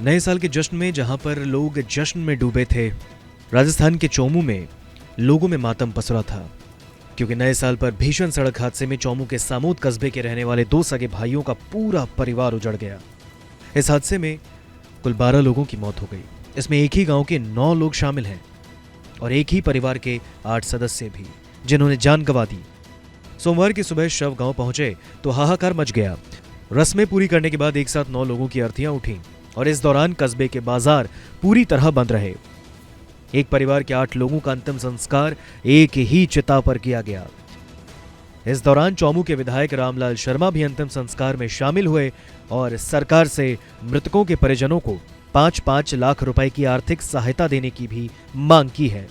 नए साल के जश्न में जहां पर लोग जश्न में डूबे थे, राजस्थान के चौमू में लोगों में मातम पसरा था, क्योंकि नए साल पर भीषण सड़क हादसे में चौमू के सामोद कस्बे के रहने वाले 2 सगे भाइयों का पूरा परिवार उजड़ गया। इस हादसे में कुल 12 लोगों की मौत हो गई। इसमें एक ही गांव के 9 लोग शामिल हैं और एक ही परिवार के 8 सदस्य भी, जिन्होंने जान गंवा दी। सोमवार की सुबह शव गांव पहुंचे तो हाहाकार मच गया। रस्में पूरी करने के बाद एक साथ 9 लोगों की अर्थियां उठीं और इस दौरान कस्बे के बाजार पूरी तरह बंद रहे। एक परिवार के 8 लोगों का अंतिम संस्कार एक ही चिता पर किया गया। इस दौरान चौमू के विधायक रामलाल शर्मा भी अंतिम संस्कार में शामिल हुए और सरकार से मृतकों के परिजनों को 5-5 लाख रुपए की आर्थिक सहायता देने की भी मांग की है।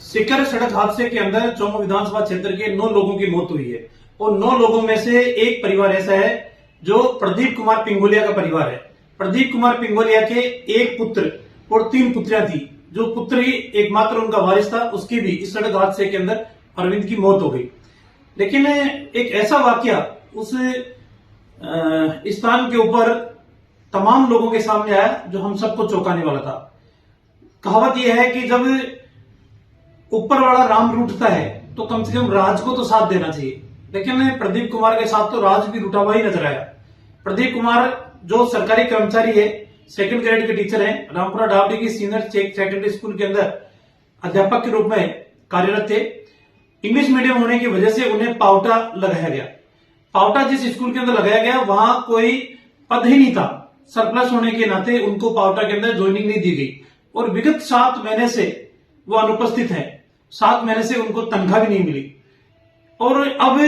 सीकर सड़क हादसे के अंदर चौमू विधानसभा क्षेत्र के 9 लोगों की मौत हुई है और 9 लोगों में से एक परिवार ऐसा है जो प्रदीप कुमार पिंगोलिया का परिवार है। प्रदीप कुमार पिंगोलिया के एक पुत्र और 3 पुत्रियां थी। जो पुत्र ही एकमात्र उनका वारिस था, उसकी भी इस सड़क हादसे के अंदर अरविंद की मौत हो गई। लेकिन एक ऐसा वाकया उस स्थान के ऊपर तमाम लोगों के सामने आया जो हम सबको चौंकाने वाला था। कहावत यह है कि जब ऊपर वाला राम रूठता है तो कम से कम राज को तो साथ देना चाहिए, लेकिन प्रदीप कुमार के साथ तो राज भी रूठा हुआ ही नजर आया। प्रदीप कुमार जो सरकारी कर्मचारी है, 2nd ग्रेड के टीचर हैं, रामपुरा डावडी की सीनियर सेकेंडरी स्कूल के अंदर अध्यापक के रूप में कार्यरत थे। इंग्लिश मीडियम होने की वजह से उन्हें पावटा लगाया गया। पावटा जिस स्कूल के अंदर लगाया गया वहां कोई पद ही नहीं था। सरप्लस होने के नाते उनको पावटा के अंदर ज्वाइनिंग नहीं दी गई और विगत 7 महीने से वो अनुपस्थित है। 7 महीने से उनको तनख्वाह भी नहीं मिली और अब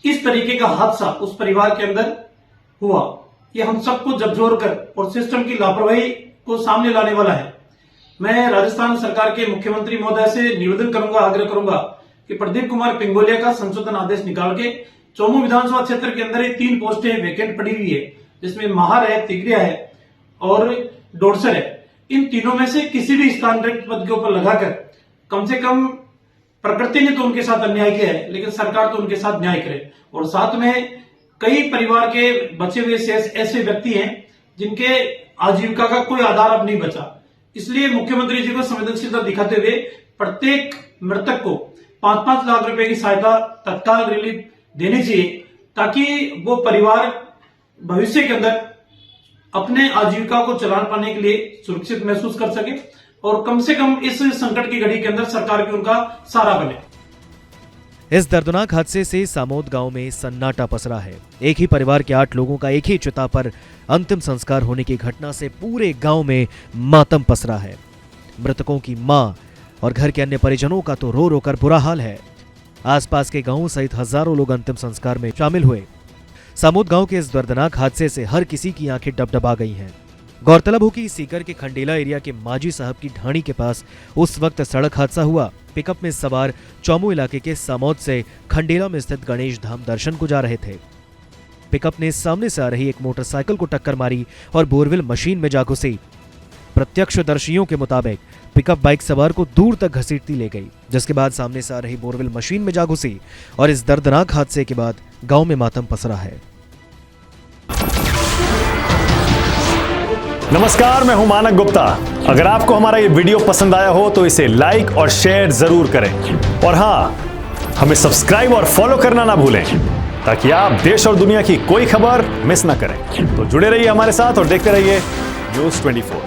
इस तरीके का हादसा उस परिवार के अंदर हुआ। ये हम सबको झकझोर कर और सिस्टम की लापरवाही को सामने लाने वाला है। मैं राजस्थान सरकार के मुख्यमंत्री महोदय से निवेदन करूंगा, आग्रह करूंगा कि प्रदीप कुमार पिंगोलिया का संशोधन आदेश निकाल के चौमू विधानसभा क्षेत्र के अंदर 3 पोस्टें वैकेंट पड़ी हुई है, जिसमें महार है, तिगरिया है और डोरसर है। इन तीनों में से किसी भी स्थान रिक्त पद के ऊपर लगाकर कम से कम प्रकृति ने तो उनके साथ अन्याय किया है, लेकिन सरकार तो उनके साथ न्याय करे। और साथ में कई परिवार के बचे हुए ऐसे व्यक्ति हैं जिनके आजीविका का कोई आधार अब नहीं बचा। इसलिए मुख्यमंत्री जी को संवेदनशीलता दिखाते हुए प्रत्येक मृतक को 5-5 लाख रुपए की सहायता तत्काल रिलीफ देनी चाहिए, ताकि वो परिवार भविष्य के अंदर अपने आजीविका को चला पाने के लिए सुरक्षित महसूस कर सके और कम से कम इस संकट की घड़ी के अंदर सरकार भी उनका सहारा बने। इस दर्दनाक हादसे से सामोद गांव में सन्नाटा पसरा है। एक ही परिवार के 8 लोगों का एक ही चिता पर अंतिम संस्कार होने की घटना से पूरे गांव में मातम पसरा है। मृतकों की मां और घर के अन्य परिजनों का तो रो रो कर बुरा हाल है। आसपास के गांवों सहित हजारों लोग अंतिम संस्कार में शामिल हुए। सामोद गांव के इस दर्दनाक हादसे से हर किसी की आंखें डबडबा गई हैं। गौरतलब हो कि सीकर के खंडेला एरिया के माजी साहब की ढाणी के पास उस वक्त सड़क हादसा हुआ। पिकअप में सवार चौमू इलाके के सामोद से खंडेला में स्थित गणेश धाम दर्शन को जा रहे थे। पिकअप ने सामने से आ रही एक मोटरसाइकिल को टक्कर मारी और बोरवेल मशीन में जा घुसी। प्रत्यक्षदर्शियों के मुताबिक पिकअप बाइक सवार को दूर तक घसीटती ले गई, जिसके बाद सामने से आ रही बोरवेल मशीन में जा घुसी और इस दर्दनाक हादसे के बाद गांव में मातम पसरा है। नमस्कार, मैं हूं मानक गुप्ता। अगर आपको हमारा ये वीडियो पसंद आया हो तो इसे लाइक और शेयर जरूर करें और हां, हमें सब्सक्राइब और फॉलो करना ना भूलें, ताकि आप देश और दुनिया की कोई खबर मिस ना करें। तो जुड़े रहिए हमारे साथ और देखते रहिए न्यूज़ 24।